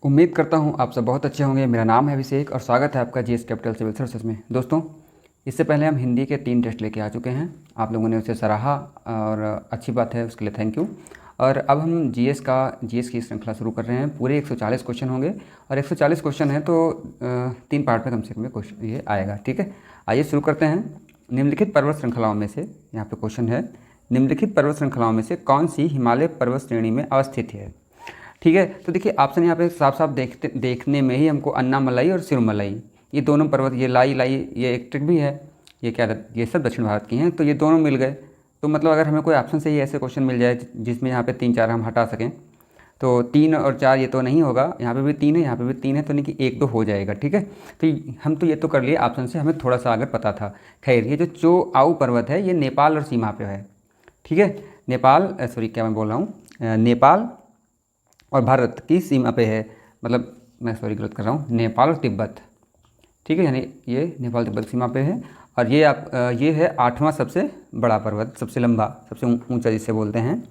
उम्मीद करता हूँ आप सब बहुत अच्छे होंगे। मेरा नाम है अभिषेक और स्वागत है आपका जीएस कैपिटल सिविल सर्विसेज में। दोस्तों, इससे पहले हम हिंदी के 3 टेस्ट लेके आ चुके हैं। आप लोगों ने उसे सराहा और अच्छी बात है, उसके लिए थैंक यू। और अब हम जीएस की श्रृंखला शुरू कर रहे हैं। पूरे 140 क्वेश्चन होंगे और 140 क्वेश्चन है तो 3 पार्ट में कम से कम क्वेश्चन ये आएगा। ठीक है, आइए शुरू करते हैं। निम्नलिखित पर्वत श्रृंखलाओं में से, यहाँ पे क्वेश्चन है, निम्नलिखित पर्वत श्रृंखलाओं में से कौन सी हिमालय पर्वत श्रेणी में अवस्थित है। ठीक है, तो देखिए ऑप्शन यहाँ पे साफ साफ देखने में ही हमको अन्नामलाई और सिरुमलाई, ये दोनों पर्वत, ये लाई ये एक ट्रिक भी है, ये क्या, ये सब दक्षिण भारत की हैं, तो ये दोनों मिल गए। तो मतलब अगर हमें कोई ऑप्शन से ही ऐसे क्वेश्चन मिल जाए जिसमें यहाँ पे 3-4 हम हटा सकें, तो 3 और 4 ये तो नहीं होगा, यहाँ पे भी 3 है, यहाँ पे भी 3 है, तो नहीं कि 1-2 हो जाएगा। ठीक है, तो हम तो ये तो कर लिए ऑप्शन से, हमें थोड़ा सा अगर पता था। खैर, ये जो चोआऊ पर्वत है ये नेपाल और सीमा पे है। ठीक है, नेपाल, सॉरी क्या मैं बोल रहा हूँ, नेपाल और भारत की सीमा पे है। मतलब मैं सॉरी गलत कर रहा हूँ, नेपाल और तिब्बत। ठीक है, यानी ये नेपाल तिब्बत सीमा पे है। और ये है 8वां सबसे बड़ा पर्वत, सबसे लंबा, सबसे ऊंचा जिसे बोलते हैं।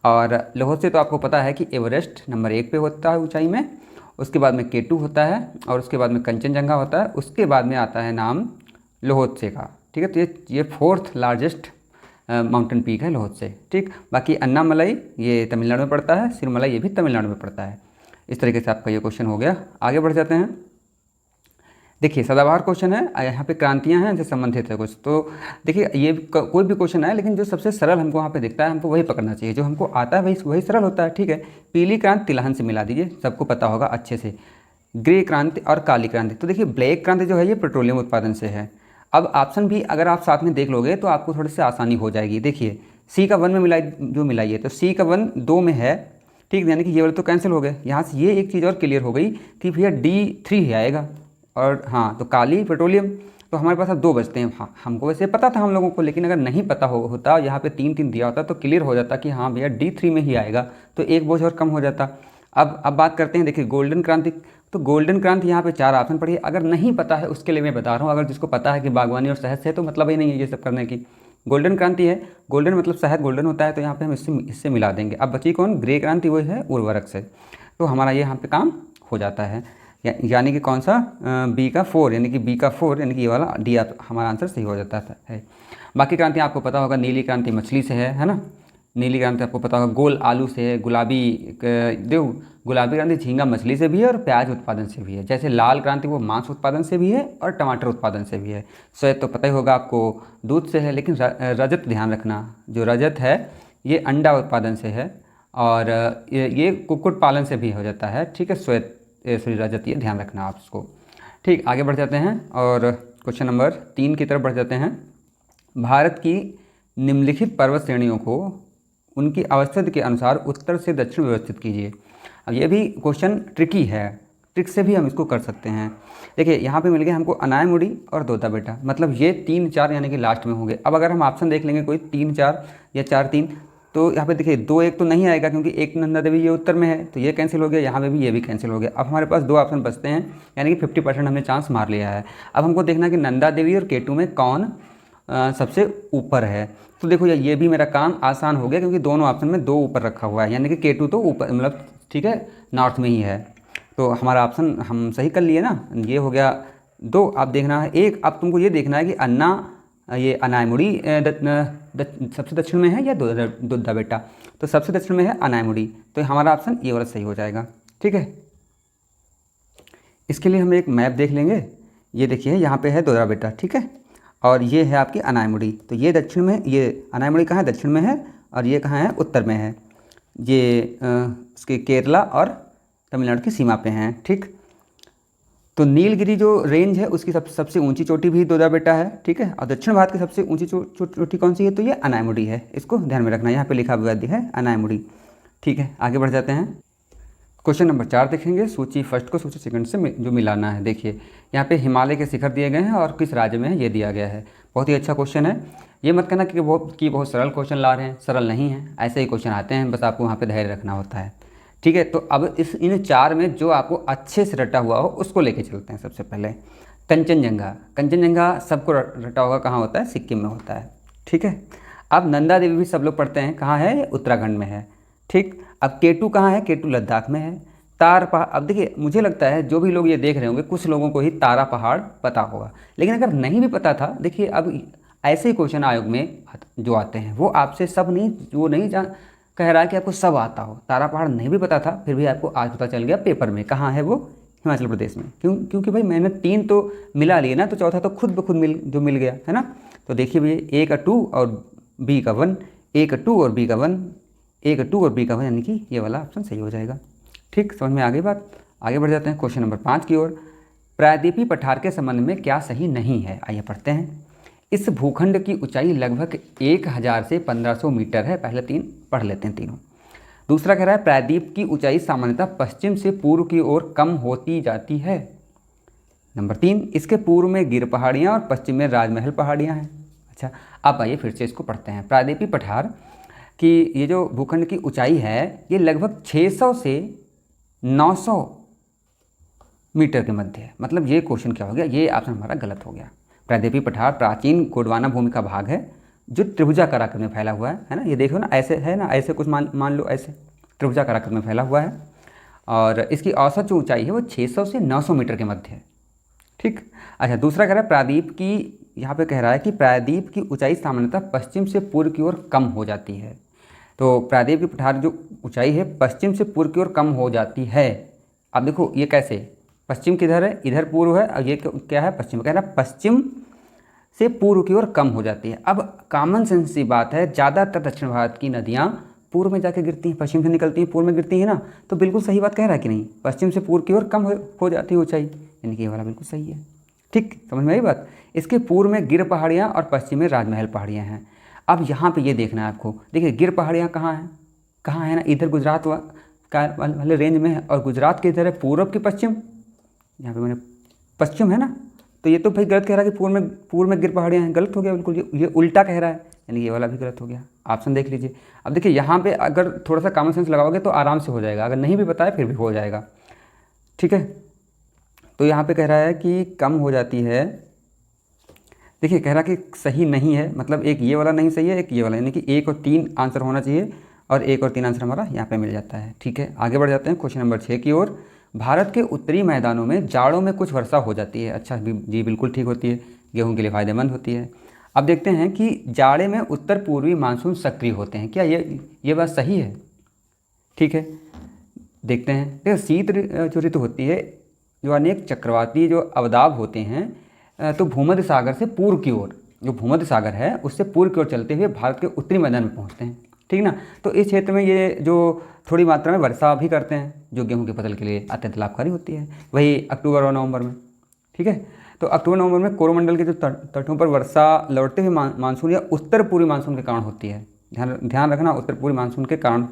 और लाहौल तो आपको पता है कि एवरेस्ट नंबर 1 पे होता है ऊंचाई में, उसके बाद में K2 होता है और उसके बाद में कंचनजंगा होता है, उसके बाद में आता है नाम लाहौल का। ठीक है, तो ये 4th लार्जेस्ट माउंटेन पीक है लाहौल से। ठीक, बाकी अन्नामलाई ये तमिलनाडु में पड़ता है, सिरुमलाई ये भी तमिलनाडु में पड़ता है। इस तरीके से आपका ये क्वेश्चन हो गया। आगे बढ़ जाते हैं। देखिए सदाबहार क्वेश्चन है, यहाँ पे क्रांतियाँ हैं, इनसे संबंधित है कुछ। तो देखिए ये कोई भी क्वेश्चन है, लेकिन जो सबसे सरल हमको वहाँ पे दिखता है हमको वही पकड़ना चाहिए, जो हमको आता है वही सरल होता है। ठीक है, पीली क्रांति तिलहन से मिला दीजिए, सबको पता होगा अच्छे से। ग्रे क्रांति और काली क्रांति, तो देखिए ब्लैक क्रांति जो है ये पेट्रोलियम उत्पादन से है। अब ऑप्शन भी अगर आप साथ में देख लोगे तो आपको थोड़ी सी आसानी हो जाएगी। देखिए सी का 1 में मिलाइए, तो सी का 1 2 में है। ठीक, यानी कि ये वाले तो कैंसिल हो गए। यहाँ से ये एक चीज़ और क्लियर हो गई कि भैया D3 ही आएगा। और हाँ, तो काली पेट्रोलियम, तो हमारे पास अब 2 बचते हैं। हाँ, हमको वैसे पता था हम लोगों को, लेकिन अगर नहीं पता होता, यहाँ पे 3-3 दिया होता तो क्लियर हो जाता कि हाँ भैया D3 में ही आएगा, तो एक बोझ और कम हो जाता। अब बात करते हैं, देखिए गोल्डन क्रांति। तो गोल्डन क्रांति यहाँ पे 4 ऑप्शन पड़ी है। अगर नहीं पता है उसके लिए मैं बता रहा हूँ, अगर जिसको पता है कि बागवानी और शहद से है तो मतलब ही नहीं है ये सब करने की। गोल्डन क्रांति है, गोल्डन मतलब शहद गोल्डन होता है, तो यहाँ पे हम इससे मिला देंगे। अब बची कौन, ग्रे क्रांति, वो है उर्वरक से। तो हमारा ये यहाँ पे काम हो जाता है। यानी कि कौन सा, बी का 4, यानी कि बी का 4, यानी कि ये वाला डी हमारा आंसर सही हो जाता है। बाकी क्रांति आपको पता होगा, नीली क्रांति मछली से है ना। नीली क्रांति आपको पता होगा गोल आलू से है। गुलाबी क्रांति झींगा मछली से भी है और प्याज उत्पादन से भी है। जैसे लाल क्रांति वो मांस उत्पादन से भी है और टमाटर उत्पादन से भी है। श्वेत तो पता ही होगा आपको, दूध से है। लेकिन रजत ध्यान रखना, जो रजत है ये अंडा उत्पादन से है और ये कुक्कुट पालन से भी हो जाता है। ठीक है, श्वेत सॉरी रजत, ये ध्यान रखना आप इसको। ठीक, आगे बढ़ जाते हैं और क्वेश्चन नंबर 3 की तरफ बढ़ जाते हैं। भारत की निम्नलिखित पर्वत श्रेणियों को उनकी अवस्थिति के अनुसार उत्तर से दक्षिण व्यवस्थित कीजिए। अब ये भी क्वेश्चन ट्रिकी है, ट्रिक से भी हम इसको कर सकते हैं। देखिए यहाँ पे मिल गया हमको अनायमुड़ी और दोदा बेटा, मतलब ये 3-4 यानी कि लास्ट में होंगे। अब अगर हम ऑप्शन देख लेंगे कोई 3-4 या 4-3, तो यहाँ पे देखिए 2-1 तो नहीं आएगा, क्योंकि एक नंदा देवी ये उत्तर में है, तो ये कैंसिल हो गया। यहाँ पे भी ये भी कैंसिल हो गया। अब हमारे पास 2 ऑप्शन बचते हैं, यानी कि 50% हमने चांस मार लिया है। अब हमको देखना कि नंदा देवी और K2 में कौन सबसे ऊपर है। तो देखो ये भी मेरा काम आसान हो गया, क्योंकि दोनों ऑप्शन में 2 ऊपर रखा हुआ है, यानी कि K2 तो ऊपर, मतलब ठीक है नॉर्थ में ही है। तो हमारा ऑप्शन हम सही कर लिए ना। ये हो गया 2। आप देखना है एक, अब तुमको ये देखना है कि ये अनायमुड़ी सबसे दक्षिण में है या दोदा बेटा। तो सबसे दक्षिण में है अनायमुड़ी, तो हमारा ऑप्शन ये वाला सही हो जाएगा। ठीक है, इसके लिए हम एक मैप देख लेंगे। ये देखिए यहाँ पे है दोदा बेटा, ठीक है, और ये है आपकी अनायमुड़ी। तो ये दक्षिण में, ये अनायमुड़ी कहाँ है, दक्षिण में है, और ये कहाँ है, उत्तर में है। ये उसके केरला और तमिलनाडु की सीमा पे हैं। ठीक, तो नीलगिरी जो रेंज है उसकी सबसे ऊंची चोटी भी दोदा बेटा है। ठीक है, और दक्षिण भारत की सबसे ऊंची चोटी कौन सी है, तो ये अनायमुड़ी है। इसको ध्यान में रखना, यहाँ पे लिखा हुआ है अनायमुड़ी। ठीक है, आगे बढ़ जाते हैं। क्वेश्चन नंबर 4 देखेंगे। सूची फर्स्ट को सूची सेकंड से जो मिलाना है। देखिए यहाँ पे हिमालय के शिखर दिए गए हैं और किस राज्य में है ये दिया गया है। बहुत ही अच्छा क्वेश्चन है। ये मत कहना कि बहुत सरल क्वेश्चन ला रहे हैं, सरल नहीं है, ऐसे ही क्वेश्चन आते हैं, बस आपको वहाँ पे धैर्य रखना होता है। ठीक है, तो अब इन 4 में जो आपको अच्छे से रटा हुआ हो उसको लेके चलते हैं। सबसे पहले कंचनजंगा सबको रटा होगा, कहाँ होता है, सिक्किम में होता है। ठीक है, अब नंदा देवी भी सब लोग पढ़ते हैं, कहाँ है, उत्तराखंड में है। ठीक, अब K2 कहाँ है, K2 लद्दाख में है। तार पहाड़, अब देखिए मुझे लगता है जो भी लोग ये देख रहे होंगे कुछ लोगों को ही तारा पहाड़ पता होगा, लेकिन अगर नहीं भी पता था, देखिए अब ऐसे ही क्वेश्चन आयोग में जो आते हैं वो आपसे सब नहीं, वो नहीं जान कह रहा है कि आपको सब आता हो। तारा पहाड़ नहीं भी पता था फिर भी आपको आज पता चल गया पेपर में। कहाँ है वो? हिमाचल प्रदेश में। क्योंकि भाई मैंने 3 तो मिला लिए ना, तो चौथा तो खुद ब खुद मिल गया है ना। तो देखिए भैया ए का 2 और बी का 1, ए का 2 और बी का 1, ए का 2 और बी का 1, यानी कि ये वाला ऑप्शन सही हो जाएगा। ठीक, समझ में आ गई बात। आगे बढ़ जाते हैं क्वेश्चन नंबर 5 की ओर। प्रायद्वीपीय पठार के संबंध में क्या सही नहीं है? आइए पढ़ते हैं। इस भूखंड की ऊंचाई लगभग 1000 से 1500 मीटर है। पहले 3 पढ़ लेते हैं तीनों। दूसरा कह रहा है प्रायद्वीप की ऊंचाई सामान्यतः पश्चिम से पूर्व की ओर कम होती जाती है। नंबर 3, इसके पूर्व में गिर पहाड़ियाँ और पश्चिम में राजमहल पहाड़ियाँ हैं। अच्छा, अब आइए फिर से इसको पढ़ते हैं। प्रायद्वीपीय पठार की ये जो भूखंड की ऊंचाई है ये लगभग 600 से 900 मीटर के मध्य है। मतलब ये क्वेश्चन क्या हो गया? ये ऑप्शन हमारा गलत हो गया। प्रायद्वीपीय पठार प्राचीन गोंडवाना भूमि का भाग है जो त्रिभुजाकार आकृति में फैला हुआ है ना। ये देखो ना, ऐसे है ना, ऐसे कुछ मान लो, ऐसे त्रिभुजाकार आकृति में फैला हुआ है और इसकी औसत जो ऊंचाई है वो 600 से 900 मीटर के मध्य है। ठीक। अच्छा, दूसरा कह रहा है प्रायद्वीप की, यहाँ पे कह रहा है कि प्रायद्वीप की ऊंचाई सामान्यतः पश्चिम से पूर्व की ओर कम हो जाती है। तो प्रायद्वीप की पठार जो ऊंचाई है पश्चिम से पूर्व की ओर कम हो जाती है। अब देखो ये कैसे, पश्चिम किधर है? इधर पूर्व है और ये क्या है? पश्चिम। कह रहा है पश्चिम से पूर्व की ओर कम हो जाती है। अब कॉमन सेंस की बात है, ज़्यादातर दक्षिण भारत की नदियाँ पूर्व में जाके गिरती हैं, पश्चिम से निकलती हैं, पूर्व में गिरती हैं ना। तो बिल्कुल सही बात कह रहा है कि नहीं? पश्चिम से पूर्व की ओर कम हो जाती है ऊंचाई, यानी कि ये वाला बिल्कुल सही है। ठीक, समझ में आई बात। इसके पूर्व में गिर पहाड़ियाँ और पश्चिम में राजमहल पहाड़ियाँ हैं। अब यहाँ पे ये देखना है आपको। देखिए गिर पहाड़ियाँ कहाँ हैं? कहाँ है ना, इधर गुजरात वाले रेंज में है और गुजरात के इधर है पूर्व की पश्चिम, यहाँ पे मैंने पश्चिम है ना। तो ये तो भाई गलत कह रहा है कि पूर्व में गिर पहाड़ियाँ हैं, गलत हो गया बिल्कुल। ये उल्टा कह रहा है, यानी ये वाला भी गलत हो गया। ऑप्शन देख लीजिए। अब देखिए यहाँ पे अगर थोड़ा सा कॉमन सेंस लगाओगे तो आराम से हो जाएगा, अगर नहीं भी बताया फिर भी हो जाएगा। ठीक है, तो यहाँ पे कह रहा है कि कम हो जाती है। देखिए कह रहा है कि सही नहीं है, मतलब एक ये वाला नहीं सही है, एक ये वाला, यानी कि 1 और 3 आंसर होना चाहिए और 1 और 3 आंसर हमारा यहाँ पे मिल जाता है। ठीक है, आगे बढ़ जाते हैं क्वेश्चन नंबर 6 की ओर। भारत के उत्तरी मैदानों में जाड़ों में कुछ वर्षा हो जाती है। अच्छा जी, बिल्कुल ठीक होती है, गेहूं के लिए फ़ायदेमंद होती है। अब देखते हैं कि जाड़े में उत्तर पूर्वी मानसून सक्रिय होते हैं, क्या ये बात सही है? ठीक है, देखते हैं। देखिए शीत जो ऋतु होती है, जो अनेक चक्रवाती जो अवदाब होते हैं, तो भूमध्य सागर से पूर्व की ओर, जो भूमध्य सागर है उससे पूर्व की ओर चलते हुए भारत के उत्तरी मैदान में पहुँचते हैं। ठीक ना। तो इस क्षेत्र में ये जो थोड़ी मात्रा में वर्षा भी करते हैं, जो गेहूं की फसल के लिए अत्यंत लाभकारी होती है, वही अक्टूबर और नवंबर में। ठीक है, तो अक्टूबर नवंबर में कोरोमंडल के जो तटों पर वर्षा लौटते हुए मानसून या उत्तर पूर्वी मानसून के कारण होती है। ध्यान रखना, उत्तर पूर्वी मानसून के कारण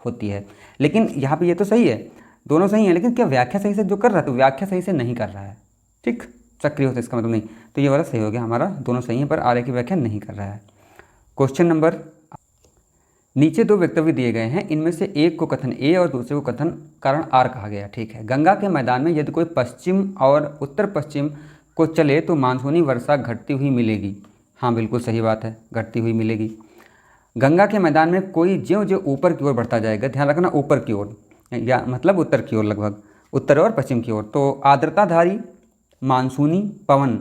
होती है। लेकिन यहाँ पे ये तो सही है, दोनों सही है, लेकिन क्या व्याख्या सही से जो कर रहा है, तो व्याख्या सही से नहीं कर रहा है। ठीक, सक्रिय होता है इसका मतलब नहीं, तो ये वाला सही हो गया हमारा, दोनों सही है पर आर्य की व्याख्या नहीं कर रहा है। क्वेश्चन नंबर, नीचे 2 वक्तव्य दिए गए हैं, इनमें से एक को कथन ए और दूसरे को कथन कारण आर कहा गया। ठीक है, गंगा के मैदान में यदि कोई पश्चिम और उत्तर पश्चिम को चले तो मानसूनी वर्षा घटती हुई मिलेगी। हाँ बिल्कुल सही बात है, घटती हुई मिलेगी। गंगा के मैदान में कोई ज्यों ज्यों ऊपर की ओर बढ़ता जाएगा, ध्यान रखना ऊपर की ओर, या मतलब उत्तर की ओर, लगभग उत्तर और पश्चिम की ओर, तो आर्द्रताधारी मानसूनी पवन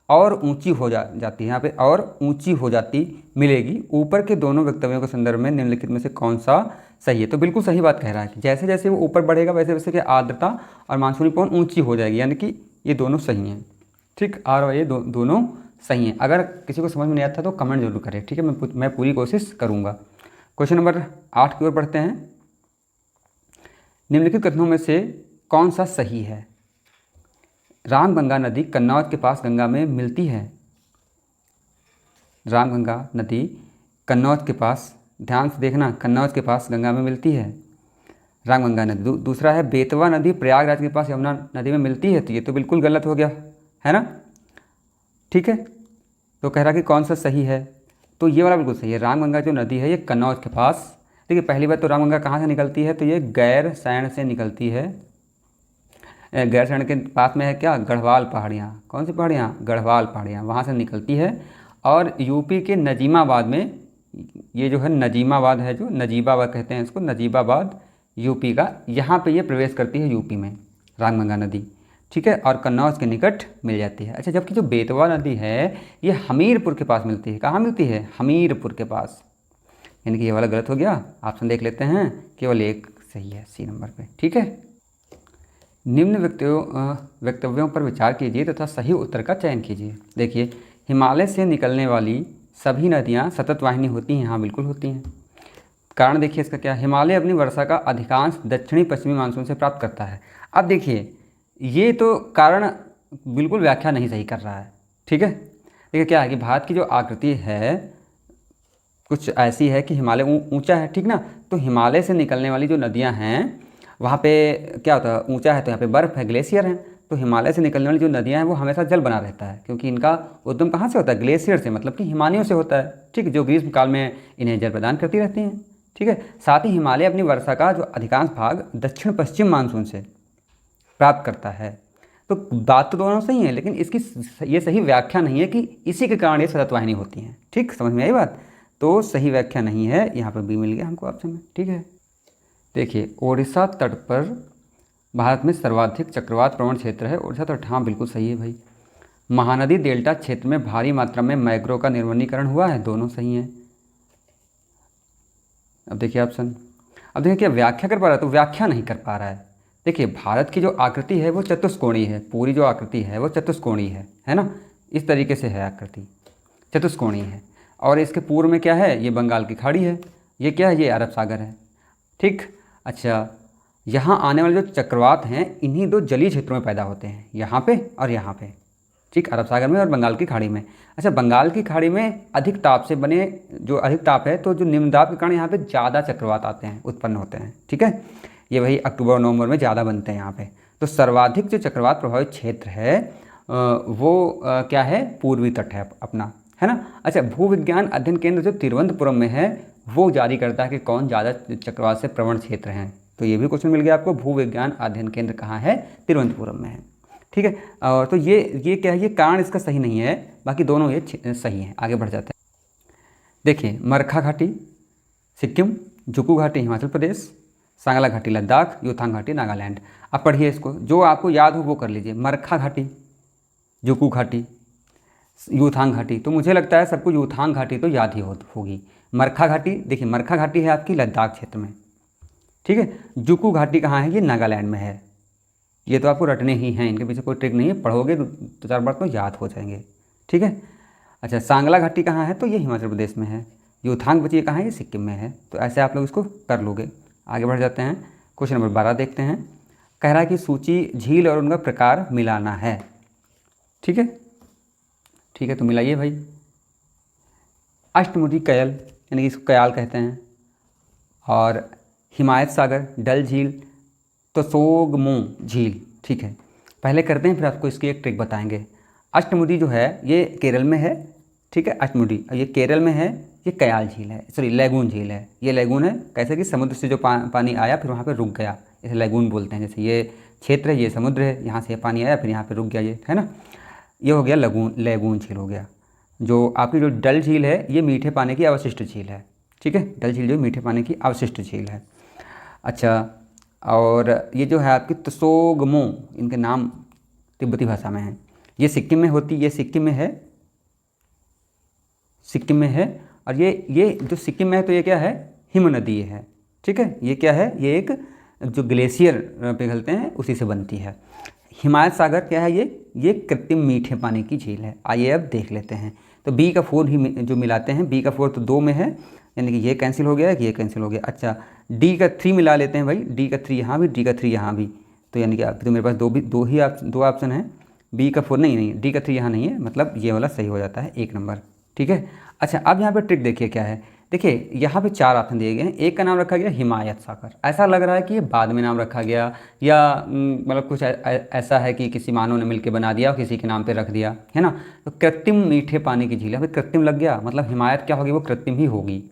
और ऊंची हो जाती है, यहाँ पे और ऊंची हो जाती मिलेगी। ऊपर के दोनों वक्तव्यों के संदर्भ में निम्नलिखित में से कौन सा सही है? तो बिल्कुल सही बात कह रहा है कि जैसे जैसे वो ऊपर बढ़ेगा वैसे वैसे कि आर्द्रता और मानसूनी पवन ऊंची हो जाएगी, यानी कि ये दोनों सही हैं। ठीक, आर और ये दोनों सही हैं। अगर किसी को समझ में नहीं आता तो कमेंट जरूर करें। ठीक है, मैं पूरी कोशिश करूँगा। क्वेश्चन नंबर 8 की ओर बढ़ते हैं। निम्नलिखित कथनों में से कौन सा सही है? रामगंगा नदी कन्नौज के पास गंगा में मिलती है। रामगंगा नदी कन्नौज के पास, ध्यान से देखना, कन्नौज के पास गंगा में मिलती है रामगंगा नदी। दूसरा है बेतवा नदी प्रयागराज के पास यमुना नदी में मिलती है, तो ये तो बिल्कुल गलत हो गया है ना। ठीक है, तो कह रहा कि कौन सा सही है? तो ये वाला बिल्कुल सही है। रामगंगा जो नदी है ये कन्नौज के पास, देखिए पहली बात तो रामगंगा कहाँ से निकलती है? तो ये गैरसैंण से निकलती है। गैरसैंण के पास में है क्या? गढ़वाल पहाड़ियाँ। कौन सी पहाड़ियाँ? गढ़वाल पहाड़ियाँ, वहाँ से निकलती है। और यूपी के नजीमाबाद में, ये जो है नजीमाबाद है, जो नजीबाबाद कहते हैं इसको, नजीबाबाद यूपी का, यहाँ पे ये प्रवेश करती है यूपी में, रामगंगा नदी, ठीक है, और कन्नौज के निकट मिल जाती है। अच्छा, जबकि जो बेतवा नदी है ये हमीरपुर के पास मिलती है। कहाँ मिलती है? हमीरपुर के पास, यानी कि ये वाला गलत हो गया। ऑप्शन देख लेते हैं, केवल एक सही है सी नंबर पे, ठीक है। निम्न वक्तव्यों पर विचार कीजिए तथा सही उत्तर का चयन कीजिए। देखिए, हिमालय से निकलने वाली सभी नदियाँ सतत वाहिनी होती हैं। हाँ, बिल्कुल होती हैं। कारण देखिए इसका क्या, हिमालय अपनी वर्षा का अधिकांश दक्षिणी पश्चिमी मानसून से प्राप्त करता है। अब देखिए, ये तो कारण बिल्कुल व्याख्या नहीं सही कर रहा है, ठीक है। देखिए क्या है कि भारत की जो आकृति है कुछ ऐसी है कि हिमालय ऊंचा है, ठीक ना, तो हिमालय से निकलने वाली जो नदियां हैं वहाँ पे क्या होता है, ऊंचा है तो यहाँ पे बर्फ़ है, ग्लेशियर है, तो हिमालय से निकलने वाली जो नदियां हैं वो हमेशा जल बना रहता है, क्योंकि इनका उद्गम कहाँ से होता है? ग्लेशियर से, मतलब कि हिमालयों से होता है, ठीक, जो ग्रीष्म काल में इन्हें जल प्रदान करती रहती हैं, ठीक है। साथ ही हिमालय अपनी वर्षा का जो अधिकांश भाग दक्षिण पश्चिम मानसून से प्राप्त करता है। तो बात तो दोनों सही है, लेकिन इसकी ये सही व्याख्या नहीं है कि इसी के कारण ये सतत वाहिनी होती हैं, ठीक, समझ में आई बात? तो सही व्याख्या नहीं है, यहाँ पर बी मिल गया हमको ऑप्शन में, ठीक है। देखिए, ओडिशा तट पर भारत में सर्वाधिक चक्रवात प्रवण क्षेत्र है ओडिशा तट। हाँ, बिल्कुल सही है भाई। महानदी डेल्टा क्षेत्र में भारी मात्रा में मैग्रोव का निर्वनीकरण हुआ है, दोनों सही हैं। अब देखिए ऑप्शन, अब देखिए क्या व्याख्या कर पा रहा है, तो व्याख्या नहीं कर पा रहा है। देखिए, भारत की जो आकृति है वो चतुष्कोणीय है, पूरी जो आकृति है वो चतुष्कोणीय है ना, इस तरीके से है आकृति, चतुष्कोणीय है। और इसके पूर्व में क्या है? ये बंगाल की खाड़ी है, ये क्या है? ये अरब सागर है, ठीक। अच्छा, यहाँ आने वाले जो चक्रवात हैं इन्हीं दो जलीय क्षेत्रों में पैदा होते हैं, यहाँ पे और यहाँ पे, ठीक, अरब सागर में और बंगाल की खाड़ी में। अच्छा, बंगाल की खाड़ी में अधिक ताप से बने, जो अधिक ताप है तो जो निम्न दाब के कारण यहाँ पे ज़्यादा चक्रवात आते हैं, उत्पन्न होते हैं, ठीक है। ये वही अक्टूबर और नवंबर में ज़्यादा बनते हैं यहाँ पे। तो सर्वाधिक जो चक्रवात प्रभावित क्षेत्र है वो क्या है? पूर्वी तट है अपना, है ना। अच्छा, भूविज्ञान अध्ययन केंद्र जो तिरुवनंतपुरम में है वो जारी करता है कि कौन ज़्यादा चक्रवात से प्रवण क्षेत्र हैं। तो ये भी क्वेश्चन मिल गया आपको, भूविज्ञान अध्ययन केंद्र कहाँ है? तिरुवनंतपुरम में है, ठीक है। और तो ये क्या है? ये कारण इसका सही नहीं है, बाकी दोनों ये सही हैं। आगे बढ़ जाते हैं। देखिए, मरखा घाटी सिक्किम, जुकू घाटी हिमाचल प्रदेश, सांगला घाटी लद्दाख, यूथांग घाटी नागालैंड। अब पढ़िए इसको, जो आपको याद हो वो कर लीजिए। मरखा घाटी, जुकू घाटी, यूथांग घाटी, तो मुझे लगता है सबको यूथांग घाटी तो याद ही होगी। मरखा घाटी, देखिए मरखा घाटी है आपकी लद्दाख क्षेत्र में, ठीक है। जुकू घाटी कहाँ है? ये नागालैंड में है। ये तो आपको रटने ही हैं, इनके पीछे कोई ट्रिक नहीं है, पढ़ोगे तो 4 बार तो याद हो जाएंगे, ठीक है। अच्छा, सांगला घाटी कहाँ है? तो ये हिमाचल प्रदेश में है। यूथांग बची कहाँ है? ये सिक्किम में है। तो ऐसे आप लोग इसको कर लोगे। आगे बढ़ जाते हैं, क्वेश्चन नंबर 12 देखते हैं। कह रहा है कि सूची झील और उनका प्रकार मिलाना है, ठीक है, ठीक है, तो मिलाइए भाई। अष्टमुखी कयल, यानी कि इसको कयाल कहते हैं, और हिमायत सागर, डल झील, त्सोगमो झील, ठीक है। पहले करते हैं, फिर आपको इसकी एक ट्रिक बताएंगे। अष्टमुडी जो है ये केरल में है, ठीक है, अष्टमुडी, और ये केरल में है, ये कयाल झील है, सॉरी लैगून झील है। ये लैगून है, कैसे कि समुद्र से जो पानी आया फिर वहाँ पे रुक गया, इसे लैगून बोलते हैं। जैसे ये क्षेत्र है, ये समुद्र है, यहाँ से पानी आया फिर यहाँ पे रुक गया, ये है ना, ये हो गया लैगून झील हो गया। जो आपकी जो डल झील है ये मीठे पानी की अवशिष्ट झील है, ठीक है, डल झील जो मीठे पानी की अवशिष्ट झील है। अच्छा, और ये जो है आपकी त्सोगमो, इनके नाम तिब्बती भाषा में है, ये सिक्किम में होती, ये सिक्किम में है, सिक्किम में है। और ये जो सिक्किम में है तो ये क्या है? हिम नदी है, ठीक है। ये क्या है? ये एक जो ग्लेशियर पिघलते हैं उसी से बनती है। हिमायत सागर क्या है? ये कृत्रिम मीठे पानी की झील है। आइए अब देख लेते हैं। तो बी का 4 ही जो मिलाते हैं, बी का 4 तो 2 में है, यानी कि ये कैंसिल हो गया कि ये कैंसिल हो गया। अच्छा, डी का 3 मिला लेते हैं भाई, डी का 3 यहाँ भी, डी का 3 यहाँ भी, तो यानी कि तो मेरे पास दो ऑप्शन है। बी का 4 नहीं, डी का 3 यहाँ नहीं है, मतलब ये वाला सही हो जाता है 1 नंबर, ठीक है। अच्छा, अब यहाँ पे ट्रिक देखिए क्या है। देखिए, यहाँ पे 4 ऑप्शन दिए गए हैं, एक का नाम रखा गया हिमायत सागर। ऐसा लग रहा है कि ये बाद में नाम रखा गया, या मतलब कुछ ऐसा है कि किसी मानव ने मिलकर बना दिया और किसी के नाम पे रख दिया, है ना। तो कृत्रिम मीठे पानी की झील, यहाँ पे कृत्रिम लग गया, मतलब हिमायत क्या होगी? वो कृत्रिम ही होगी,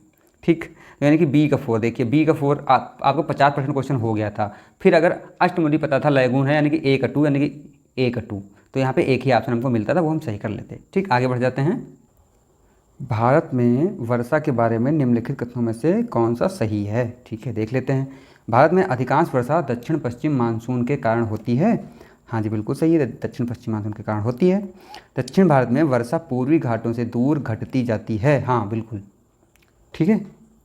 ठीक। यानी कि बी का 4, देखिए बी का 4 आपको 50% क्वेश्चन हो गया था। फिर अगर अष्टमुडी पता था, लैगून है, यानी कि ए का 2, यानी कि ए का 2, तो यहाँ पे एक ही ऑप्शन हमको मिलता था, वो हम सही कर लेते, ठीक। आगे बढ़ जाते हैं। भारत में वर्षा के बारे में निम्नलिखित कथनों में से कौन सा सही है, ठीक है, देख लेते हैं। भारत में अधिकांश वर्षा दक्षिण पश्चिम मानसून के कारण होती है। हाँ जी, बिल्कुल सही है, दक्षिण पश्चिम मानसून के कारण होती है। दक्षिण भारत में वर्षा पूर्वी घाटों से दूर घटती जाती है। हाँ बिल्कुल ठीक है,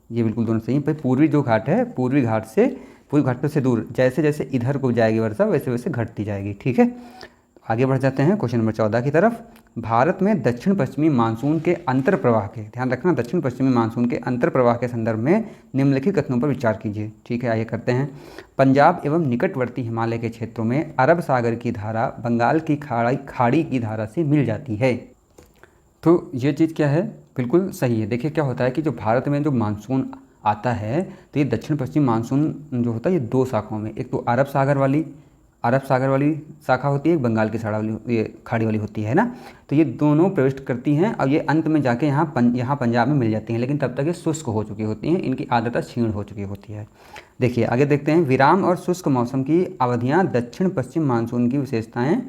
ये बिल्कुल दोनों सही है। भाई पूर्वी जो घाट है, पूर्वी घाट से दूर, जैसे जैसे इधर को जाएगी वर्षा वैसे वैसे घटती जाएगी। ठीक है, आगे बढ़ जाते हैं क्वेश्चन नंबर 14 की तरफ। भारत में दक्षिण पश्चिमी मानसून के अंतर प्रवाह के, ध्यान रखना, दक्षिण पश्चिमी मानसून के अंतर प्रवाह के संदर्भ में निम्नलिखित कथनों पर विचार कीजिए। ठीक है, आइए करते हैं। पंजाब एवं निकटवर्ती हिमालय के क्षेत्रों में अरब सागर की धारा बंगाल की खाड़ी की धारा से मिल जाती है। तो ये चीज़ क्या है, बिल्कुल सही है। देखिए क्या होता है कि जो भारत में जो मानसून आता है, तो ये दक्षिण पश्चिम मानसून जो होता है ये दो शाखाओं में, एक तो अरब सागर वाली शाखा होती है, एक बंगाल की ये खाड़ी वाली होती है ना। तो ये दोनों प्रविष्ट करती हैं और ये अंत में जाके यहाँ पंजाब में मिल जाती हैं, लेकिन तब तक ये शुष्क हो चुकी होती हैं, इनकी आर्द्रता क्षीण हो चुकी होती है। देखिए आगे देखते हैं। विराम और शुष्क मौसम की अवधियाँ दक्षिण पश्चिम मानसून की विशेषताएँ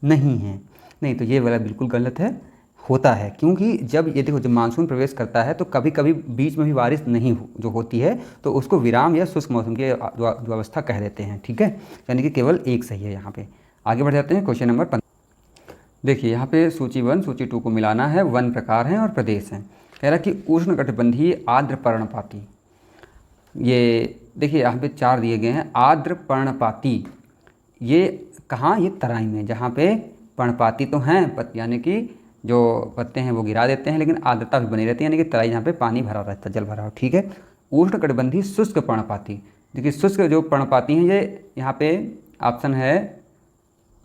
नहीं हैं। नहीं, तो ये वाला बिल्कुल गलत है, होता है, क्योंकि जब ये देखो जब मानसून प्रवेश करता है तो कभी कभी बीच में भी बारिश नहीं जो होती है तो उसको विराम या शुष्क मौसम की जो अवस्था कह देते हैं। ठीक है, यानी कि केवल एक सही है यहाँ पे। आगे बढ़ जाते हैं क्वेश्चन नंबर 15। देखिए यहाँ पे सूची 1 सूची 2 को मिलाना है। वन प्रकार हैं और प्रदेश हैं। कह रहा कि उष्णकटिबंधीय आर्द्र पर्णपाती, ये देखिए यहाँ पे 4 दिए गए हैं। आर्द्र पर्णपाती ये कहाँ, ये तराई में, जहाँ पे पर्णपाती तो हैं यानी कि जो पत्ते हैं वो गिरा देते हैं, लेकिन आर्द्रता भी बनी रहती है, यानी कि तराई जहाँ पे पानी भरा रहता है, जल भरा हो। ठीक है, उष्णकटिबंधीय शुष्क पर्णपाती, देखिए शुष्क जो पर्णपाती हैं ये यहाँ पे ऑप्शन है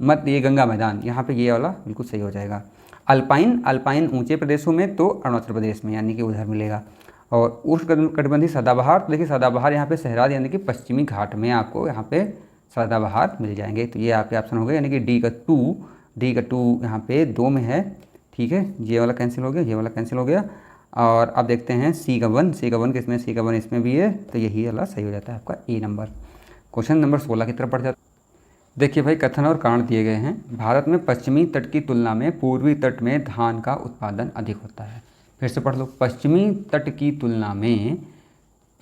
ये गंगा मैदान, यहाँ पे ये वाला बिल्कुल सही हो जाएगा। अल्पाइन ऊंचे प्रदेशों में तो अरुणाचल प्रदेश में, यानी कि उधर मिलेगा। और उष्णकटिबंधीय सदाबहार, तो देखिए सदाबहार यहाँ पे सहराद यानी कि पश्चिमी घाट में आपको यहाँ पे सदाबहार मिल जाएंगे। तो ये आपके ऑप्शन हो गए, यानी कि डी का 2 यहाँ पे 2 में है। ठीक है, ये वाला कैंसिल हो गया, ये वाला कैंसिल हो गया। और अब देखते हैं सी का 1 किसमें, सी का 1 इसमें भी है, तो यही वाला सही हो जाता है आपका ए नंबर। क्वेश्चन नंबर 16 की तरफ बढ़ जाता है। देखिए भाई कथन और कारण दिए गए हैं। भारत में पश्चिमी तट की तुलना में पूर्वी तट में धान का उत्पादन अधिक होता है। फिर से पढ़ लो, पश्चिमी तट की तुलना में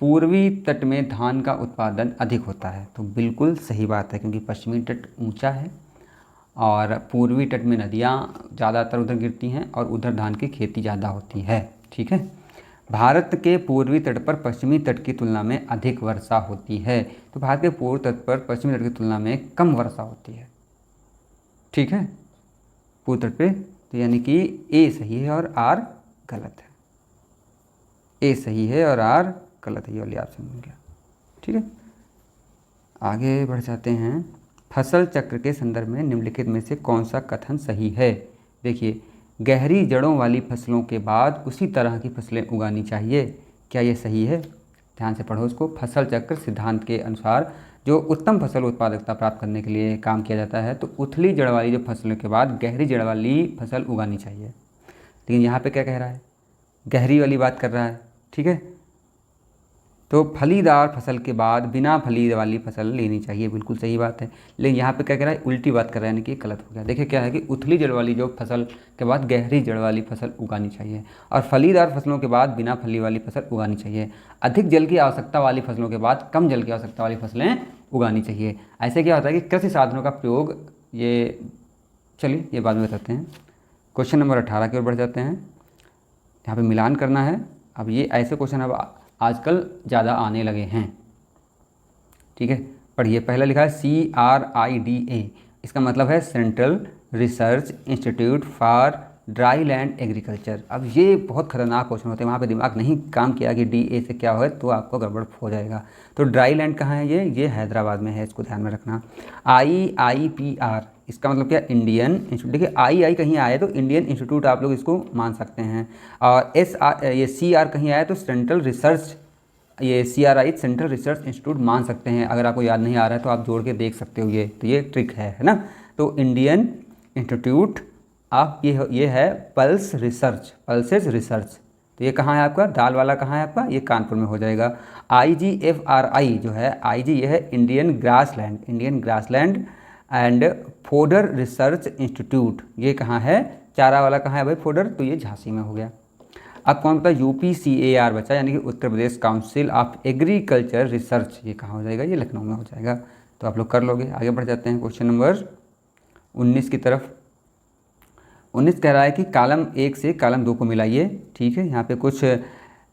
पूर्वी तट में धान का उत्पादन अधिक होता है। तो बिल्कुल सही बात है, क्योंकि पश्चिमी तट ऊंचा है और पूर्वी तट में नदियाँ ज़्यादातर उधर गिरती हैं और उधर धान की खेती ज़्यादा होती है। ठीक है, भारत के पूर्वी तट पर पश्चिमी तट की तुलना में अधिक वर्षा होती है। तो भारत के पूर्व तट पर पश्चिमी तट की तुलना में कम वर्षा होती है। ठीक है, पूर्व तट पे, तो यानी कि ए सही है और आर गलत है। ए सही है और आर गलत है, ये वाली ऑप्शन मिल गया। ठीक है, आगे बढ़ जाते हैं। फसल चक्र के संदर्भ में निम्नलिखित में से कौन सा कथन सही है। देखिए, गहरी जड़ों वाली फसलों के बाद उसी तरह की फसलें उगानी चाहिए, क्या ये सही है। ध्यान से पढ़ो इसको। फसल चक्र सिद्धांत के अनुसार जो उत्तम फसल उत्पादकता प्राप्त करने के लिए काम किया जाता है, तो उथली जड़ वाली जो फसलों के बाद गहरी जड़ वाली फसल उगानी चाहिए। लेकिन यहाँ पे क्या कह रहा है, गहरी वाली बात कर रहा है। ठीक है, तो फलीदार फसल के बाद बिना फली वाली फसल लेनी चाहिए, बिल्कुल सही बात है। लेकिन यहाँ पे क्या कह रहा है, उल्टी बात कर रहा है, यानी कि गलत हो गया। देखिए क्या है कि उथली जड़ वाली जो फसल के बाद गहरी जड़ वाली फसल उगानी चाहिए, और फलीदार फसलों के बाद बिना फली वाली फसल उगानी चाहिए। अधिक जल की आवश्यकता वाली फसलों के बाद कम जल की आवश्यकता वाली फसलें उगानी चाहिए। ऐसे क्या होता है कि कृषि साधनों का प्रयोग, ये चलिए ये बाद में बताते हैं। क्वेश्चन नंबर 18 की ओर बढ़ जाते हैं। यहाँ पे मिलान करना है। अब ये ऐसे क्वेश्चन अब आजकल ज़्यादा आने लगे हैं। ठीक है, पढ़िए। पहला लिखा है CRIDA, इसका मतलब है central research institute for dry land agriculture. अब ये बहुत खतरनाक क्वेश्चन होते हैं, वहाँ पे दिमाग नहीं काम किया कि DA से क्या हो तो आपको गड़बड़ हो जाएगा। तो ड्राई लैंड कहाँ है, ये हैदराबाद में है, इसको ध्यान में रखना। IIPR, इसका मतलब क्या, इंडियन इंस्टीट्यूट। देखिए आई कहीं आए तो इंडियन इंस्टीट्यूट आप लोग इसको मान सकते हैं। और ये CR कहीं आया तो सेंट्रल रिसर्च, ये CRI सेंट्रल रिसर्च इंस्टीट्यूट मान सकते हैं। अगर आपको याद नहीं आ रहा है तो आप जोड़ के देख सकते हो, तो ये ट्रिक है ना। तो इंडियन इंस्टीट्यूट आप ये है पल्सेस रिसर्च। तो ये कहाँ है आपका, दाल वाला कहाँ है आपका, ये कानपुर में हो जाएगा। IGFRI जो है, IG ये है Indian grassland and fodder research institute, ये कहाँ है, चारा वाला कहाँ है भाई, फोडर, तो ये झांसी में हो गया। अब कौन बताया, UPCAR बचा, यानी कि Uttar Pradesh council of agriculture research. ये कहाँ हो जाएगा, ये लखनऊ में हो जाएगा। तो आप लोग कर लोगे। आगे बढ़ जाते हैं क्वेश्चन नंबर 19 की तरफ। 19 कह रहा है कि कॉलम 1 से कॉलम 2 को मिलाइए। ठीक है, यहाँ पे कुछ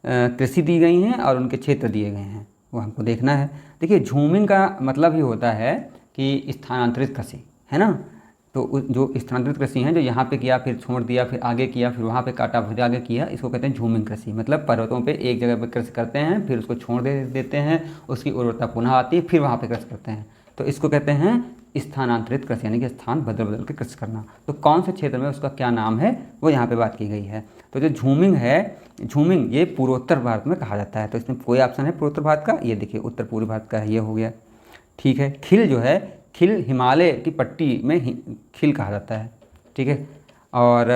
कृषि दी गई हैं और उनके क्षेत्र दिए गए हैं, वो हमको देखना है। देखिए, झूमिंग का मतलब ही होता है कि स्थानांतरित कृषि, है ना। तो जो स्थानांतरित कृषि हैं, जो यहाँ पे किया फिर छोड़ दिया, फिर आगे किया, फिर वहाँ पे काटा, फिर आगे किया, इसको कहते हैं झूमिंग कृषि। मतलब पर्वतों पे एक जगह पे कृषि करते हैं, फिर उसको छोड़ देते हैं, उसकी उर्वरता पुनः आती है, फिर वहाँ पे कृषि करते हैं। तो इसको कहते हैं स्थानांतरित कृषि, यानी कि स्थान बदल बदल के कृषि करना। तो कौन से क्षेत्र में उसका क्या नाम है, वो यहाँ पे बात की गई है। तो जो झूमिंग है, झूमिंग ये पूर्वोत्तर भारत में कहा जाता है। तो इसमें कोई ऑप्शन है पूर्वोत्तर भारत का, ये देखिए उत्तर पूर्वी भारत का है, ये हो गया। ठीक है, खिल जो है, खिल हिमालय की पट्टी में खिल कहा जाता है। ठीक है, और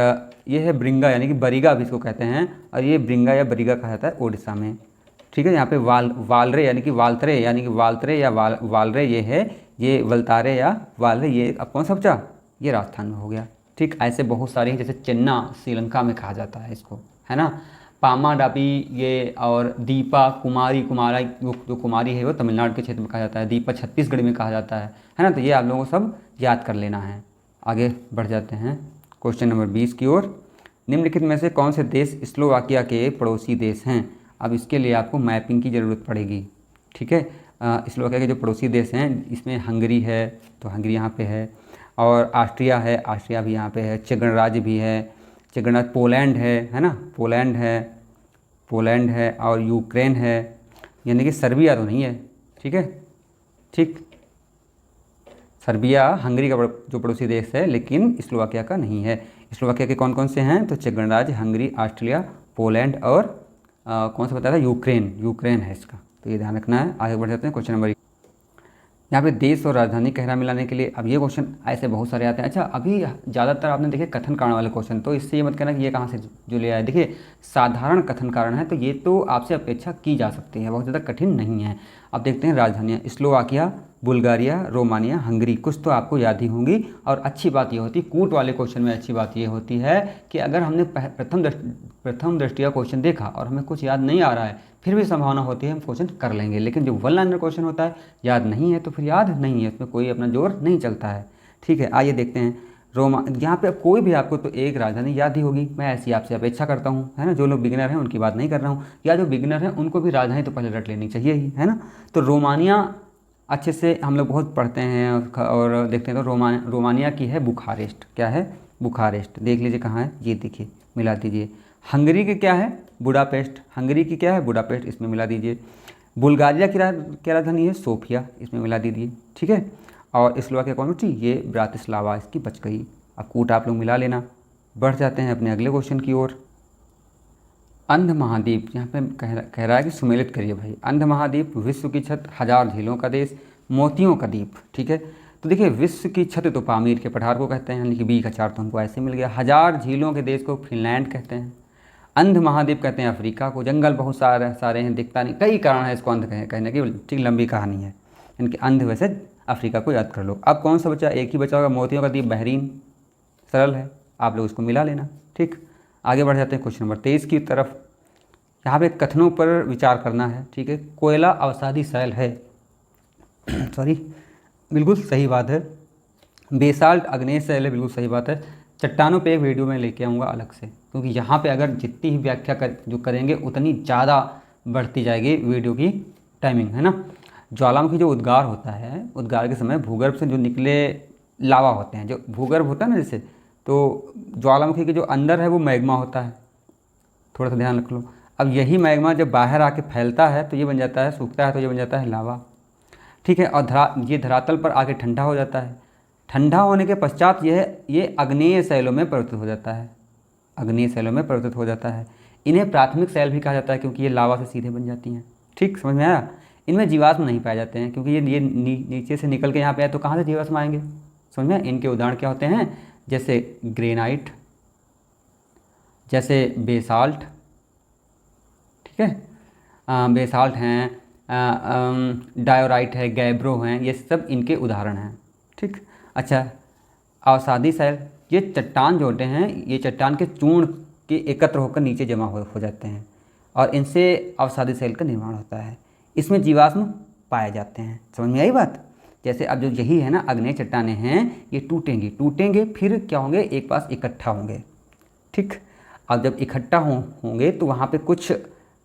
ये है ब्रिंगा, यानी कि बरिगा भी इसको कहते हैं, और ये ब्रिंगा या बरिगा कहा जाता है उड़ीसा में। ठीक है, यहाँ पे वालरे यानी कि वालतरे, यानी कि वालतरे या वालरे ये है, ये वलतारे या वालरे, ये अब कौन सा बचा, ये राजस्थान में हो गया। ठीक, ऐसे बहुत सारे हैं, जैसे चेन्ना श्रीलंका में कहा जाता है इसको, है ना। पामा डाबी ये, और दीपा कुमारी, जो कुमारी है वो तमिलनाडु के क्षेत्र में कहा जाता है। दीपा छत्तीसगढ़ में कहा जाता है ना। तो ये आप लोगों को सब याद कर लेना है। आगे बढ़ जाते हैं क्वेश्चन नंबर 20 की ओर। निम्नलिखित में से कौन से देश स्लोवाकिया के पड़ोसी देश हैं। अब इसके लिए आपको मैपिंग की ज़रूरत पड़ेगी। ठीक है, स्लोवाकिया के जो पड़ोसी देश हैं, इसमें हंगरी है, तो हंगरी यहाँ पे है, और ऑस्ट्रिया है, ऑस्ट्रिया भी यहाँ पे है, चेक गणराज्य भी है, चेक गणराज्य, पोलैंड है ना, पोलैंड है, और यूक्रेन है, यानी कि सर्बिया तो नहीं है। ठीक है, ठीक, सर्बिया हंगरी का जो पड़ोसी देश है, लेकिन स्लोवाकिया का नहीं है। स्लोवाकिया के कौन कौन से हैं, तो चेक गणराज्य, हंगरी, ऑस्ट्रिया, पोलैंड, और कौन सा बताया था, यूक्रेन है इसका। तो ये ध्यान रखना है। आगे बढ़ जाते हैं क्वेश्चन नंबर। यहाँ पे देश और राजधानी कहरा मिलाने के लिए, अब ये क्वेश्चन ऐसे बहुत सारे आते हैं। अच्छा, अभी ज़्यादातर आपने देखे कथन कारण वाले क्वेश्चन, तो इससे ये मत कहना कि ये कहाँ से जो ले आया। देखिए, साधारण कथन कारण है, तो ये तो आपसे अपेक्षा की जा सकती है, बहुत ज़्यादा कठिन नहीं है। अब देखते हैं राजधानियाँ, स्लोवाकिया, बुल्गारिया, रोमानिया, हंगरी, कुछ तो आपको याद ही होंगी। और अच्छी बात ये होती है, कूट वाले क्वेश्चन में अच्छी बात ये होती है कि अगर हमने प्रथम दृष्टिया क्वेश्चन देखा और हमें कुछ याद नहीं आ रहा है, फिर भी संभावना होती है हम क्वेश्चन कर लेंगे। लेकिन जो वन लाइनर क्वेश्चन होता है, याद नहीं है तो फिर याद नहीं है, उसमें कोई अपना जोर नहीं चलता है। ठीक है, आइए देखते हैं। यहाँ पे कोई भी आपको तो एक राजधानी याद ही होगी, मैं ऐसी आपसे अपेक्षा करता हूँ, है ना। जो लोग बिगिनर हैं उनकी बात नहीं कर रहा हूँ, या जो बिगिनर हैं उनको भी राजधानी तो पहले रट लेनी चाहिए ही, है ना। तो रोमानिया अच्छे से हम लोग बहुत पढ़ते हैं और देखते हैं। तो रोमानिया की है बुखारेस्ट, क्या है, बुखारेस्ट, देख लीजिए कहाँ है, ये देखिए, मिला दीजिए। हंगरी की क्या है, बुडापेस्ट, हंगरी की क्या है, बुडापेस्ट, इसमें मिला दीजिए। बुल्गारिया की क्या राजधानी है, सोफिया, इसमें मिला दीजिए। ठीक है, और स्लोवाकिया कौन सी, ये ब्रातिस्लावा, इसकी बच गई। अब कूट आप लोग मिला लेना। बढ़ जाते हैं अपने अगले क्वेश्चन की ओर। अंध महाद्वीप, यहाँ पे कह रहा है कि सुमेलित करिए भाई। अंध महाद्वीप, विश्व की छत, हजार झीलों का देश, मोतियों का द्वीप। ठीक है, तो देखिए, विश्व की छत तो पामीर के पठार को कहते हैं, यानी कि बी का 4 तो हमको ऐसे मिल गया। हजार झीलों के देश को फिनलैंड कहते हैं। अंध महाद्वीप कहते हैं अफ्रीका को। जंगल बहुत सारे हैं, दिखता नहीं, कई कारण है इसको अंध कहने की, ठीक, लंबी कहानी है इनके। अंध वैसे अफ्रीका को याद कर लो। अब कौन सा बचा, एक ही बचा होगा, मोतियों का द्वीप बहरीन, सरल है, आप लोग इसको मिला लेना। ठीक, आगे बढ़ जाते हैं क्वेश्चन नंबर 23 की तरफ। यहाँ पे कथनों पर विचार करना है। ठीक है, कोयला अवसादी शैल है सॉरी, बिल्कुल सही बात है। बेसाल्ट अग्नेय शैल है, बिल्कुल सही बात है। चट्टानों पे एक वीडियो में लेके आऊँगा अलग से, क्योंकि यहाँ पे अगर जितनी ही व्याख्या जो करेंगे उतनी ज़्यादा बढ़ती जाएगी वीडियो की टाइमिंग, है ना। ज्वालामुखी जो उद्गार होता है, उद्गार के समय भूगर्भ से जो निकले लावा होते हैं, जो भूगर्भ होता है ना जैसे, तो ज्वालामुखी के जो अंदर है वो मैग्मा होता है, थोड़ा सा ध्यान रख लो। अब यही मैग्मा जब बाहर आके फैलता है तो ये बन जाता है, सूखता है तो ये बन जाता है लावा। ठीक है, और ये धरातल पर आके ठंडा हो जाता है। ठंडा होने के पश्चात ये अग्नेय शैलों में परिवर्तित हो जाता है, अग्नेय शैलों में परिवर्तित हो जाता है। इन्हें प्राथमिक शैल भी कहा जाता है, क्योंकि ये लावा से सीधे बन जाती हैं। ठीक, समझ में आया। इनमें जीवाश्म नहीं पाए जाते हैं, क्योंकि ये नीचे से निकल के यहाँ पे आए, तो कहाँ से जीवाश्म आएंगे, समझ में। इनके उदाहरण क्या होते हैं, जैसे ग्रेनाइट, जैसे बेसाल्ट, ठीक है, बेसाल्ट हैं, डायोराइट है, गैब्रो हैं, ये सब इनके उदाहरण हैं। ठीक, अच्छा, अवसादी शैल, ये चट्टान जो होते हैं, ये चट्टान के चूर्ण कि एकत्र होकर नीचे जमा हो जाते हैं और इनसे अवसादी सेल का निर्माण होता है। इसमें जीवाश्म पाए जाते हैं। समझ में आई बात? जैसे अब जो यही है ना आग्नेय चट्टानें हैं, ये टूटेंगे फिर क्या होंगे, एक पास इकट्ठा होंगे। ठीक, अब जब इकट्ठा होंगे तो वहाँ पे कुछ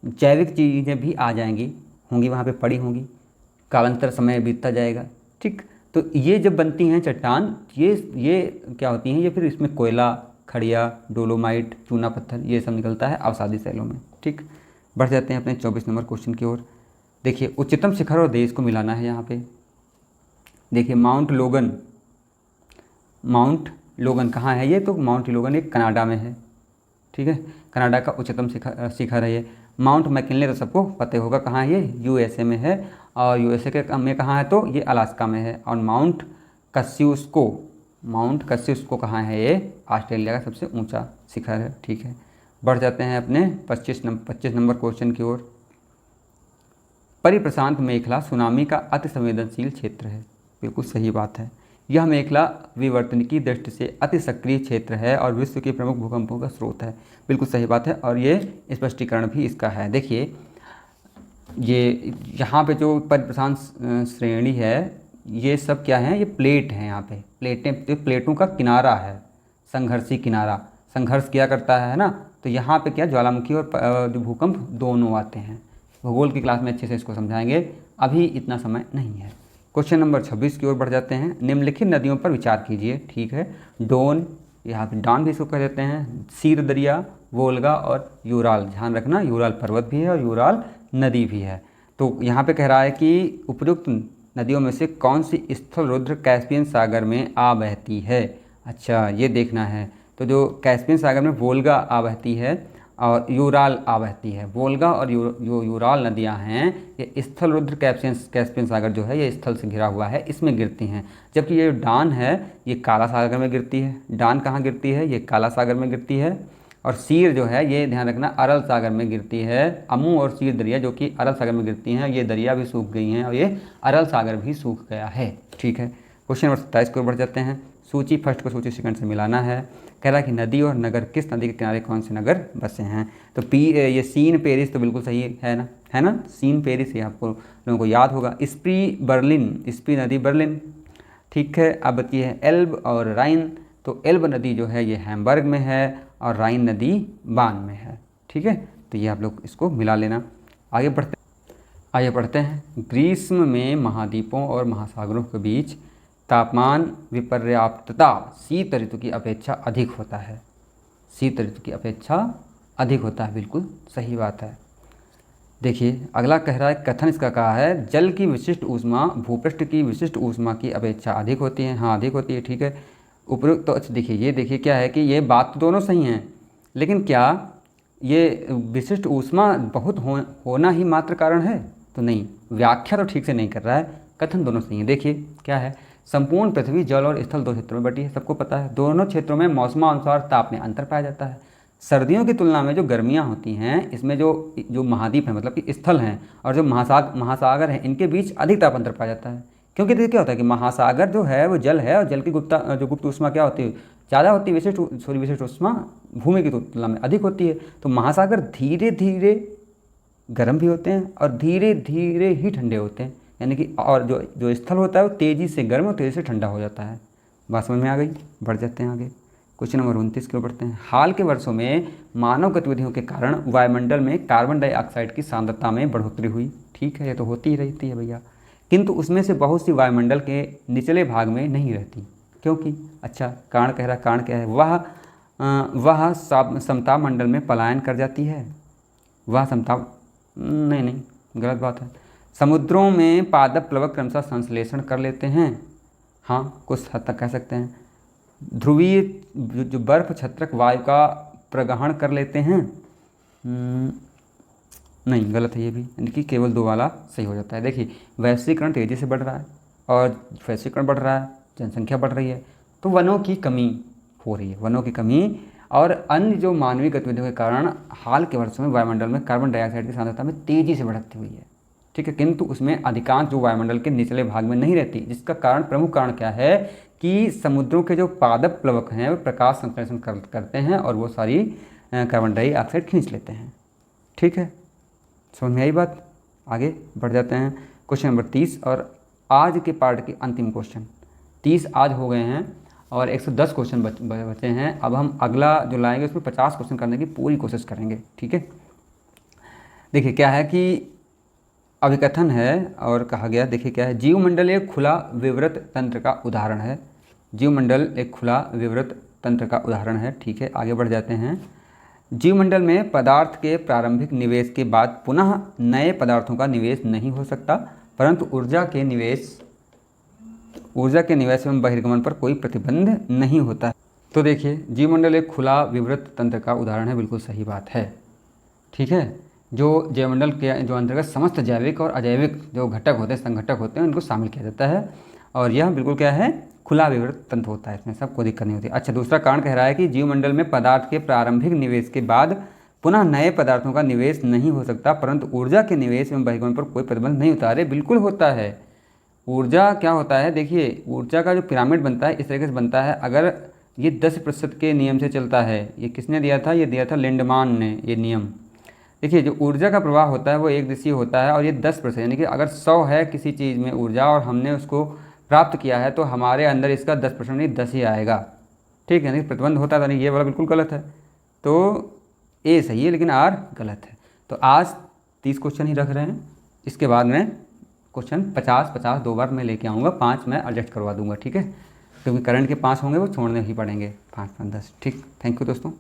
जैविक चीज़ें भी आ जाएंगी, होंगी वहाँ पे पड़ी होंगी, कालांतर समय बीतता जाएगा। ठीक, तो ये जब बनती हैं चट्टान, ये क्या होती हैं, ये फिर इसमें कोयला, खड़िया, डोलोमाइट, चूना पत्थर, ये सब निकलता है अवसादी सेलों में। ठीक, बढ़ जाते हैं अपने 24 नंबर क्वेश्चन की ओर। देखिए, उच्चतम शिखर और देश को मिलाना है यहाँ पे। देखिए, माउंट लोगन कहाँ है ये, तो माउंट लोगन एक कनाडा में है। ठीक है, कनाडा का उच्चतम शिखर है ये। माउंट मैकिनले तो सबको पता होगा कहाँ है, ये यूएसए में है, और यूएसए के में कहाँ है, तो ये अलास्का में है। और माउंट कस्यूस्को कहाँ है, ये ऑस्ट्रेलिया का सबसे ऊंचा शिखर है। ठीक है, बढ़ जाते हैं अपने 25 नंबर क्वेश्चन की ओर। परिप्रशांत मेखला सुनामी का अति संवेदनशील क्षेत्र है। बिल्कुल सही बात है। यह मेखला विवर्तनिकी दृष्टि से अति सक्रिय क्षेत्र है और विश्व के प्रमुख भूकंपों का स्रोत है। बिल्कुल सही बात है, और ये स्पष्टीकरण भी इसका है। देखिए, ये यहाँ पे जो परिप्रशांत श्रेणी है, ये सब क्या है, ये प्लेट है। यहाँ पे प्लेटों का किनारा है, संघर्षी किनारा, संघर्ष किया करता है ना। तो यहाँ पे क्या ज्वालामुखी और जो भूकंप दोनों आते हैं। भूगोल की क्लास में अच्छे से इसको समझाएंगे, अभी इतना समय नहीं है। क्वेश्चन नंबर 26 की ओर बढ़ जाते हैं। निम्नलिखित नदियों पर विचार कीजिए। ठीक है, डोन, यहाँ पे डॉन भी इसको कह देते हैं, सीर दरिया, वोल्गा और यूराल। ध्यान रखना, यूराल पर्वत भी है और यूराल नदी भी है। तो यहाँ पे कह रहा है कि उपयुक्त नदियों में से कौन सी स्थल रुद्र कैस्पियन सागर में आ बहती है। अच्छा, ये देखना है। तो जो कैस्पियन सागर में वोल्गा आ बहती है और यूराल आ बहती है। वोल्गा और जो यूराल नदियां हैं, ये स्थल रुद्र कैस्पियन सागर जो है, ये स्थल से घिरा हुआ है, इसमें गिरती हैं। जबकि ये डान है, ये काला सागर में गिरती है। डान कहाँ गिरती है, ये काला सागर में गिरती है। और सीर जो है, ये ध्यान रखना, अरल सागर में गिरती है। अमू और सीर दरिया जो कि अरल सागर में गिरती हैं, ये दरिया भी सूख गई हैं और ये अरल सागर भी सूख गया है। ठीक है, क्वेश्चन नंबर 27 को बढ़ जाते हैं। सूची फर्स्ट को सूची सेकंड से मिलाना है। कह रहा है कि नदी और नगर, किस नदी के किनारे कौन से नगर बसे हैं। तो ये सीन पेरिस तो बिल्कुल सही है ना, सीन पेरिस, ये आपको लोगों को याद होगा। स्प्री नदी बर्लिन। ठीक है, अब बची है एल्ब और राइन। तो एल्ब नदी जो है ये हैम्बर्ग में है और राइन नदी बान में है। ठीक है, तो ये आप लोग इसको मिला लेना। आगे बढ़ते हैं। ग्रीष्म में महाद्वीपों और महासागरों के बीच तापमान विपर्याप्तता शीत ऋतु की अपेक्षा अधिक होता है। शीत ऋतु की अपेक्षा अधिक होता है, बिल्कुल सही बात है। देखिए, अगला कह रहा है, कथन इसका कहा है, जल की विशिष्ट ऊष्मा भूपृष्ठ की विशिष्ट ऊष्मा की अपेक्षा अधिक होती है। हाँ, अधिक होती है। ठीक है, उपयुक्त। तो अच्छा देखिए, ये देखिए क्या है कि ये बात तो दोनों सही हैं, लेकिन क्या ये विशिष्ट ऊष्मा बहुत होना ही मात्र कारण है? तो नहीं, व्याख्या तो ठीक से नहीं कर रहा है, कथन दोनों सही है। देखिए क्या है, संपूर्ण पृथ्वी जल और स्थल दो क्षेत्रों में बटी है, सबको पता है। दोनों क्षेत्रों में मौसमानुसार ताप में अंतर पाया जाता है। सर्दियों की तुलना में जो गर्मियाँ होती हैं, इसमें जो महाद्वीप हैं, मतलब कि स्थल हैं, और जो महासागर हैं, इनके बीच अधिक ताप अंतर पाया जाता है। क्योंकि देखिए क्या होता है कि महासागर जो है वो जल है, और जल की गुप्त ऊष्मा क्या होती है, ज़्यादा होती है। विशिष्ट ऊष्मा भूमि की तुलना में अधिक होती है। तो महासागर धीरे धीरे गर्म भी होते हैं और धीरे धीरे ही ठंडे होते हैं, यानी कि और जो स्थल होता है वो तेज़ी से गर्म और तेज़ी से ठंडा हो जाता है। बात समझ में आ गई? बढ़ जाते हैं आगे। क्वेश्चन नंबर 29 की ओर बढ़ते हैं। हाल के वर्षों में मानव गतिविधियों के कारण वायुमंडल में कार्बन डाइऑक्साइड की सांद्रता में बढ़ोतरी हुई। ठीक है, ये तो होती ही रहती है भैया, किंतु उसमें से बहुत सी वायुमंडल के निचले भाग में नहीं रहती। क्योंकि अच्छा, कारण कह रहा, कारण क्या है, वह समताप मंडल में पलायन कर जाती है। वह समताप नहीं, गलत बात है। समुद्रों में पादप प्लवक क्रमशः संश्लेषण कर लेते हैं। हाँ, कुछ हद तक कह सकते हैं। ध्रुवीय जो बर्फ छत्रक वायु का प्रग्रहण कर लेते हैं। नहीं, गलत है ये भी, यानी कि केवल 2 वाला सही हो जाता है। देखिए, वैश्वीकरण तेज़ी से बढ़ रहा है, और वैश्वीकरण बढ़ रहा है, जनसंख्या बढ़ रही है, तो वनों की कमी हो रही है। वनों की कमी और अन्य जो मानवीय गतिविधियों के कारण हाल के वर्षों में वायुमंडल में कार्बन डाइऑक्साइड की सांद्रता में तेज़ी से बढ़ती हुई है। ठीक है, किंतु उसमें अधिकांश जो वायुमंडल के निचले भाग में नहीं रहती, जिसका कारण, प्रमुख कारण क्या है कि समुद्रों के जो पादप प्लवक हैं वो प्रकाश संश्लेषण करते हैं, और वो सारी कार्बन डाइऑक्साइड खींच लेते हैं। ठीक है, समझ में आई बात। आगे बढ़ जाते हैं क्वेश्चन नंबर 30 और आज के पार्ट के अंतिम क्वेश्चन। 30 आज हो गए हैं और 110 क्वेश्चन बचे हैं। अब हम अगला जो लाएंगे उसमें 50 क्वेश्चन करने की पूरी कोशिश करेंगे। ठीक है, देखिए क्या है कि अभिकथन है और कहा गया, देखिए क्या है, जीवमंडल एक खुला विवृत तंत्र का उदाहरण है। जीवमंडल एक खुला विवृत तंत्र का उदाहरण है। ठीक है, आगे बढ़ जाते हैं। जीवमंडल में पदार्थ के प्रारंभिक निवेश के बाद पुनः नए पदार्थों का निवेश नहीं हो सकता, परंतु ऊर्जा के निवेश एवं बहिर्गमन पर कोई प्रतिबंध नहीं होता। तो देखिए, जीवमंडल एक खुला विवृत तंत्र का उदाहरण है, बिल्कुल सही बात है। ठीक है, जो जैवमंडल के जो अंतर्गत समस्त जैविक और अजैविक जो घटक होते हैं, संघटक होते हैं, उनको शामिल किया जाता है और यह बिल्कुल क्या है, खुला विवृत तंत्र होता है, इसमें सबको दिक्कत नहीं होती। अच्छा, दूसरा कारण कह रहा है कि जीवमंडल में पदार्थ के प्रारंभिक निवेश के बाद पुनः नए पदार्थों का निवेश नहीं हो सकता, परंतु ऊर्जा के निवेश एवं बहिर्गमन पर कोई प्रतिबंध नहीं होता। अरे बिल्कुल होता है। ऊर्जा क्या होता है, देखिए ऊर्जा का जो पिरामिड बनता है इस तरीके से बनता है। अगर ये 10% के नियम से चलता है, ये किसने दिया था, ये दिया था लिंडमान ने ये नियम। देखिए जो ऊर्जा का प्रवाह होता है वो एक दिशीय होता है और ये 10%, यानी कि अगर 100 है किसी चीज़ में ऊर्जा और हमने उसको प्राप्त किया है तो हमारे अंदर इसका 10% नहीं 10 ही आएगा। ठीक है, नहीं प्रतिबंध होता था, नहीं ये वाला बिल्कुल गलत है। तो ए सही है लेकिन आर गलत है। तो आज 30 क्वेश्चन ही रख रहे हैं, इसके बाद में क्वेश्चन 50 दो बार मैं लेके आऊँगा, 5 मैं एडजस्ट करवा दूँगा। ठीक है, क्योंकि करंट के 5 होंगे वो छोड़ने ही पड़ेंगे, 5 5 10। ठीक, थैंक यू दोस्तों।